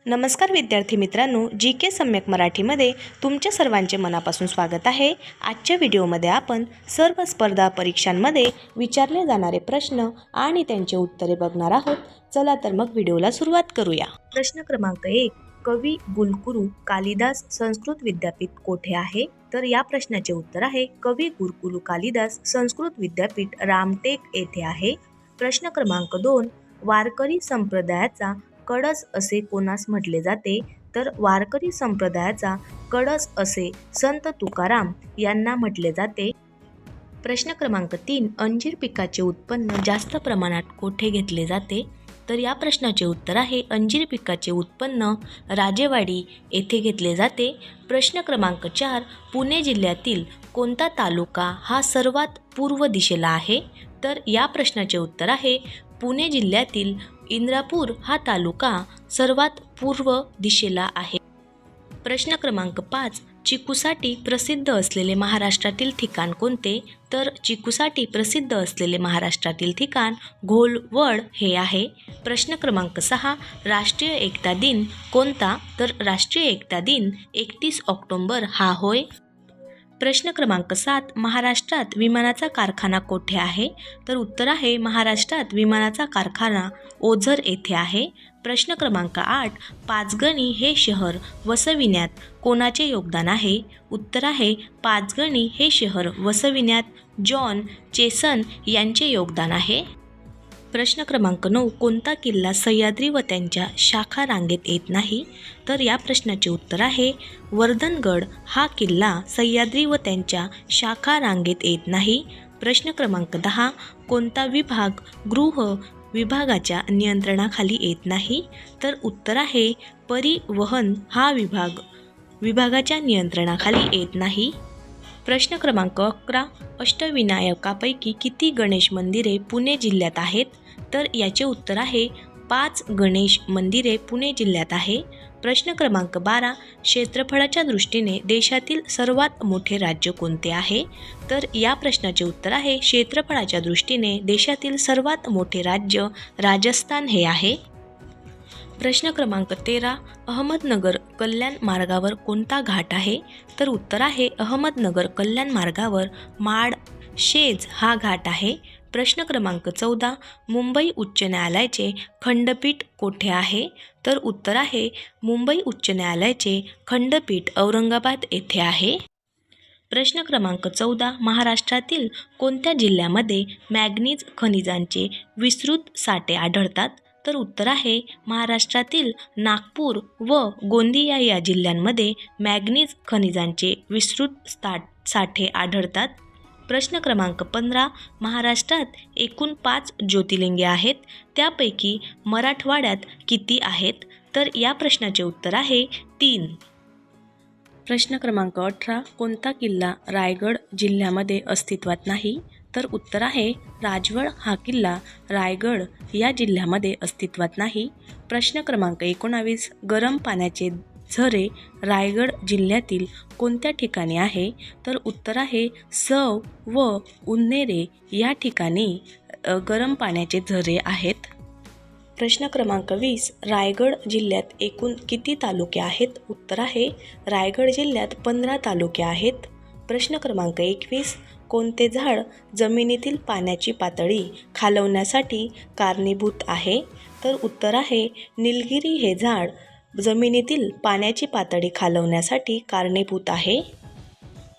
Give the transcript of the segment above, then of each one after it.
नमस्कार विद्यार्थी मित्रांनो, जी के सम्यक मराठीमध्ये तुमच्या सर्वांचे मनापासून स्वागत आहे। आजच्या व्हिडिओमध्ये आपण सर्व स्पर्धा परीक्षांमध्ये विचारले जाणारे प्रश्न आणि त्यांची उत्तरे बघणार आहोत। चला तर मग व्हिडिओला सुरुवात करूया। प्रश्न क्रमांक 1, कवी गुरुकुल कालिदास संस्कृत विद्यापीठ कोठे आहे? तर या प्रश्नाचे उत्तर आहे कवी गुरुकुल कालिदास संस्कृत विद्यापीठ रामटेक येथे आहे। प्रश्न क्रमांक 2, वारकरी संप्रदायाचा कडस असे कोणास म्हटले जाते? तर वारकरी संप्रदायाचा कडस असे संत तुकाराम यांना म्हटले जाते। प्रश्न क्रमांक 3, अंजीर पिकाचे उत्पन्न जास्त प्रमाणात कोठे घेतले जाते? तर या प्रश्नाचे उत्तर आहे अंजीर पिकाचे उत्पन्न राजेवाडी येथे घेतले जाते। प्रश्न क्रमांक 4, पुणे जिल्ह्यातील कोणता तालुका हा सर्वात पूर्व दिशेला आहे? तर या प्रश्नाचे उत्तर आहे पुणे जिल्ह्यातील इंद्रापूर हा तालुका सर्वात पूर्व दिशेला आहे। प्रश्न क्रमांक 5, चिकूसाठी प्रसिद्ध असलेले महाराष्ट्रातील ठिकाण कोणते? तर चिकूसाठी प्रसिद्ध असलेले महाराष्ट्रातील ठिकाण घोलवड हे आहे। प्रश्न क्रमांक 6, राष्ट्रीय एकता दिन कोणता? तर राष्ट्रीय एकता दिन 31 ऑक्टोबर हा होय। प्रश्न क्रमांक 7, महाराष्ट्रात विमानाचा कारखाना कोठे आहे? तर उत्तर आहे महाराष्ट्रात विमानाचा कारखाना ओझर येथे आहे। प्रश्न क्रमांक 8, पाचगणी हे शहर वसविण्यात कोणाचे योगदान आहे? उत्तर आहे पाचगणी हे शहर वसविण्यात जॉन चेसन यांचे योगदान आहे। प्रश्न क्रमांक 9, कोणता किल्ला सह्याद्री व त्यांच्या शाखा रांगेत येत नाही? तर या प्रश्नाचे उत्तर आहे वर्धनगड हा किल्ला सह्याद्री व त्यांच्या शाखा रांगेत येत नाही। प्रश्न क्रमांक 10, कोणता विभाग गृह विभागाच्या नियंत्रणाखाली येत नाही? तर उत्तर आहे परिवहन हा विभाग विभागाच्या नियंत्रणाखाली येत नाही। प्रश्न क्रमांक 11, अष्टविनायकापैकी किती गणेश मंदिरे पुणे जिल्ह्यात आहेत? तर याचे उत्तर आहे 5 गणेश मंदिरे पुणे जिल्ह्यात आहे। प्रश्न क्रमांक 12, क्षेत्रफळाच्या दृष्टीने देशातील सर्वात मोठे राज्य कोणते आहे? तर या प्रश्नाचे उत्तर आहे क्षेत्रफळाच्या दृष्टीने देशातील सर्वात मोठे राज्य राजस्थान हे आहे। प्रश्न क्रमांक 13, अहमदनगर कल्याण मार्गावर कोणता घाट आहे? तर उत्तर आहे अहमदनगर कल्याण मार्गावर माळशेज हा घाट आहे। प्रश्न क्रमांक 14, मुंबई उच्च न्यायालयाचे खंडपीठ कोठे आहे? तर उत्तर आहे मुंबई उच्च न्यायालयाचे खंडपीठ औरंगाबाद येथे आहे। प्रश्न क्रमांक 14, महाराष्ट्रातील कोणत्या जिल्ह्यामध्ये मॅंगनीज खनिजांचे विस्तृत साठे आढळतात? तर उत्तर आहे महाराष्ट्रातील नागपूर व गोंदिया या जिल्ह्यांमध्ये मॅंगनीज खनिजांचे विस्तृत साठे आढळतात। प्रश्न क्रमांक 15, महाराष्ट्रात एकूण 5 ज्योतिर्लिंगे आहेत, त्यापैकी मराठवाड्यात किती आहेत? तर या प्रश्नाचे उत्तर आहे 3। प्रश्न क्रमांक 18, कोणता किल्ला रायगड जिल्ह्यामध्ये अस्तित्वात नाही? तर उत्तर आहे राजवाड हा किल्ला रायगड या जिल्ह्यामध्ये अस्तित्वात नाही। प्रश्न क्रमांक 19, गरम पाण्याचे झरे रायगड जिल्ह्यातील कोणत्या ठिकाणी आहे? तर उत्तर आहे सव व उन्हेरे या ठिकाणी गरम पाण्याचे झरे आहेत। प्रश्न क्रमांक 20, रायगड जिल्ह्यात एकूण किती तालुके आहेत? उत्तर आहे रायगड जिल्ह्यात 15 तालुके आहेत। प्रश्न क्रमांक 21, कोणते झाड जमिनीतील पाण्याची पातळी खालवण्यासाठी कारणीभूत आहे? तर उत्तर आहे निलगिरी हे झाड जमिनीतील पाण्याची पातळी खालवण्यासाठी कारणीभूत आहे।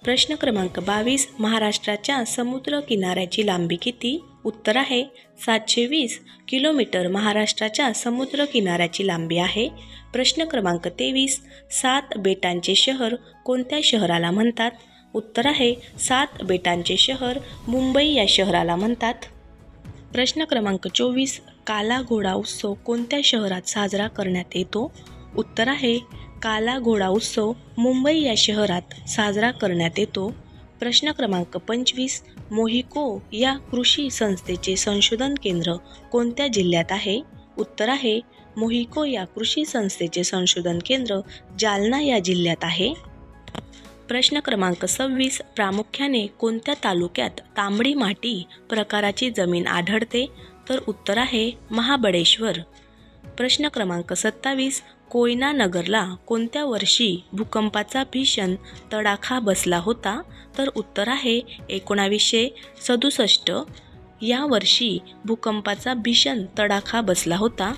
प्रश्न क्रमांक 22, महाराष्ट्राच्या समुद्र किनाऱ्याची लांबी किती? उत्तर आहे 720 किलोमीटर महाराष्ट्राच्या समुद्र किनाऱ्याची लांबी आहे। प्रश्न क्रमांक 23, 7 बेटांचे शहर कोणत्या शहराला म्हणतात? उत्तर आहे 7 बेटांचे शहर मुंबई या शहराला म्हणतात। प्रश्न क्रमांक 24, काला घोडा उत्सव कोणत्या शहरात साजरा करण्यात येतो? उत्तर आहे काला घोडा उत्सव मुंबई या शहरात साजरा करण्यात येतो। प्रश्न क्रमांक 25, मोहिको या कृषी संस्थेचे संशोधन केंद्र कोणत्या जिल्ह्यात आहे? उत्तर आहे मोहिको या कृषी संस्थेचे संशोधन केंद्र जालना या जिल्ह्यात आहे। प्रश्न क्रमांक 26, प्रामुख्याने कोणत्या तालुक्यात तांबडी माती प्रकाराची जमीन आढळते? तर उत्तर आहे महाबळेश्वर। प्रश्न क्रमांक 27, कोयना नगरला कोणत्या वर्षी भूकंपाचा भीषण तडाखा बसला होता? तर उत्तर आहे 1967 या वर्षी भूकंपाचा भीषण तडाखा बसला होता.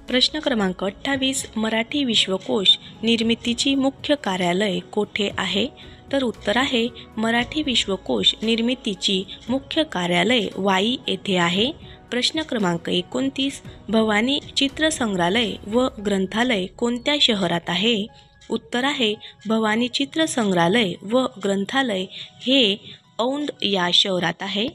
प्रश्न क्रमांक 28, मराठी विश्वकोश निर्मितीची मुख्य कार्यालय कोठे आहे? तर उत्तर आहे मराठी विश्वकोश निर्मितीची मुख्य कार्यालय वाई येथे आहे. प्रश्न क्रमांक 29, भवानी चित्रसंग्रहालय व ग्रंथालय कोणत्या शहरात आहे? उत्तर आहे भवानी चित्रसंग्रहालय व ग्रंथालय हे औंध या शहरात आहे.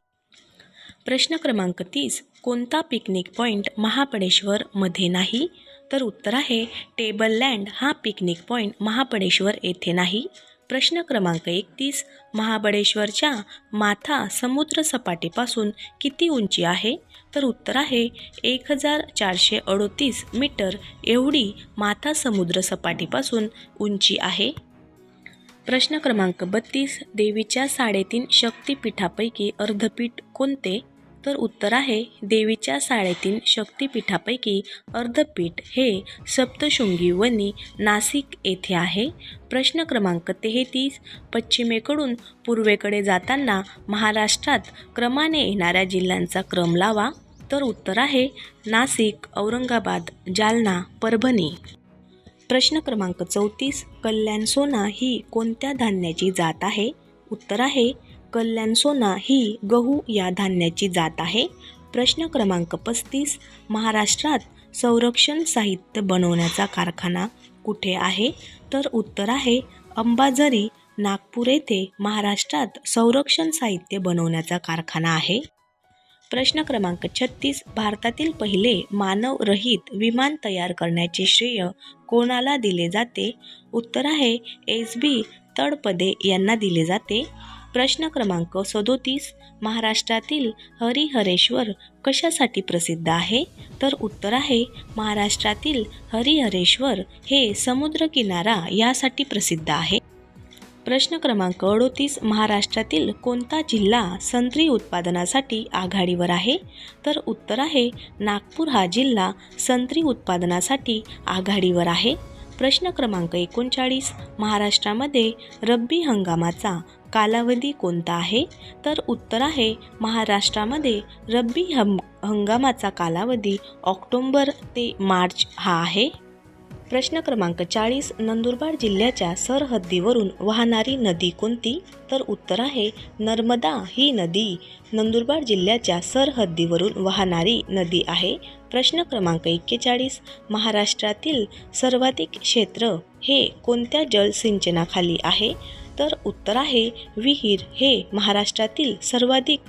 प्रश्न क्रमांक 30, कोणता पिकनिक पॉईंट महाबळेश्वर मध्ये नाही? तर उत्तर आहे टेबल लँड हा पिकनिक पॉईंट महाबळेश्वर येथे नाही. प्रश्न क्रमांक 31, महाबळेश्वरच्या माथा समुद्रसपाटीपासून किती उंची आहे? तर उत्तर आहे 1438 मीटर एवढी माथा समुद्रसपाटीपासून उंची आहे. प्रश्न क्रमांक 32, देवीच्या 3.5 शक्तिपीठापैकी अर्धपीठ कोणते? तर उत्तर आहे देवीच्या 3.5 शक्तिपीठापैकी अर्धपीठ हे सप्तशृंगी वनी नाशिक येथे आहे. प्रश्न क्रमांक 33, पश्चिमेकडून पूर्वेकडे जाताना महाराष्ट्रात क्रमाने येणाऱ्या जिल्ह्यांचा क्रम लावा. तर उत्तर आहे नाशिक, औरंगाबाद, जालना, परभणी. प्रश्न क्रमांक 34, कल्याण सोना ही कोणत्या धान्याची जात आहे? उत्तर आहे कल्याण सोना ही गहू या धान्याची जात आहे. प्रश्न क्रमांक 35, महाराष्ट्रात संरक्षण साहित्य बनवण्याचा कारखाना कुठे आहे? तर उत्तर आहे अंबाझरी, नागपूर येथे महाराष्ट्रात संरक्षण साहित्य बनवण्याचा कारखाना आहे. प्रश्न क्रमांक 36, भारतातील पहिले मानवरहित विमान तयार करण्याचे श्रेय कोणाला दिले जाते? उत्तर आहे SB तळपदे यांना दिले जाते. प्रश्न क्रमांक 37, महाराष्ट्रातील हरिहरेश्वर कशासाठी प्रसिद्ध आहे? तर उत्तर आहे महाराष्ट्रातील हरिहरेश्वर हे समुद्रकिनारा यासाठी प्रसिद्ध आहे. प्रश्न क्रमांक 38, महाराष्ट्रातील कोणता जिल्हा संत्री उत्पादनासाठी आघाडीवर आहे? तर उत्तर आहे नागपूर हा जिल्हा संत्री उत्पादनासाठी आघाडीवर आहे. प्रश्न क्रमांक 39, महाराष्ट्रामध्ये रब्बी हंगामाचा कालावधी कोणता आहे? तर उत्तर आहे महाराष्ट्रामध्ये रब्बी हंगामाचा कालावधी ऑक्टोबर ते मार्च हा आहे. प्रश्न क्रमांक 40, नंदुरबार जिल्ह्याच्या सरहद्दीवरून वाहणारी नदी कोणती? तर उत्तर आहे नर्मदा ही नदी नंदुरबार जिल्ह्याच्या सरहद्दीवरून वाहणारी नदी आहे. प्रश्न क्रमांक 41, महाराष्ट्रातील सर्वाधिक क्षेत्र हे कोणत्या जलसिंचनाखाली आहे? तर उत्तर आहे विहीर हे महाराष्ट्रातील सर्वाधिक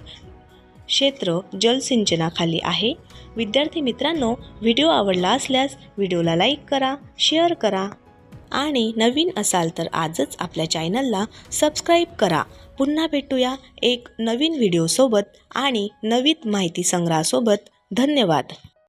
क्षेत्र जलसिंचनाखाली आहे. विद्यार्थी मित्रांनो, व्हिडिओ आवडला असल्यास व्हिडिओला लाईक करा, शेअर करा आणि नवीन असाल तर आजच आपल्या चॅनलला सबस्क्राईब करा. पुन्हा भेटूया एक नवीन व्हिडिओसोबत आणि नवीन माहिती संग्रहासोबत. धन्यवाद.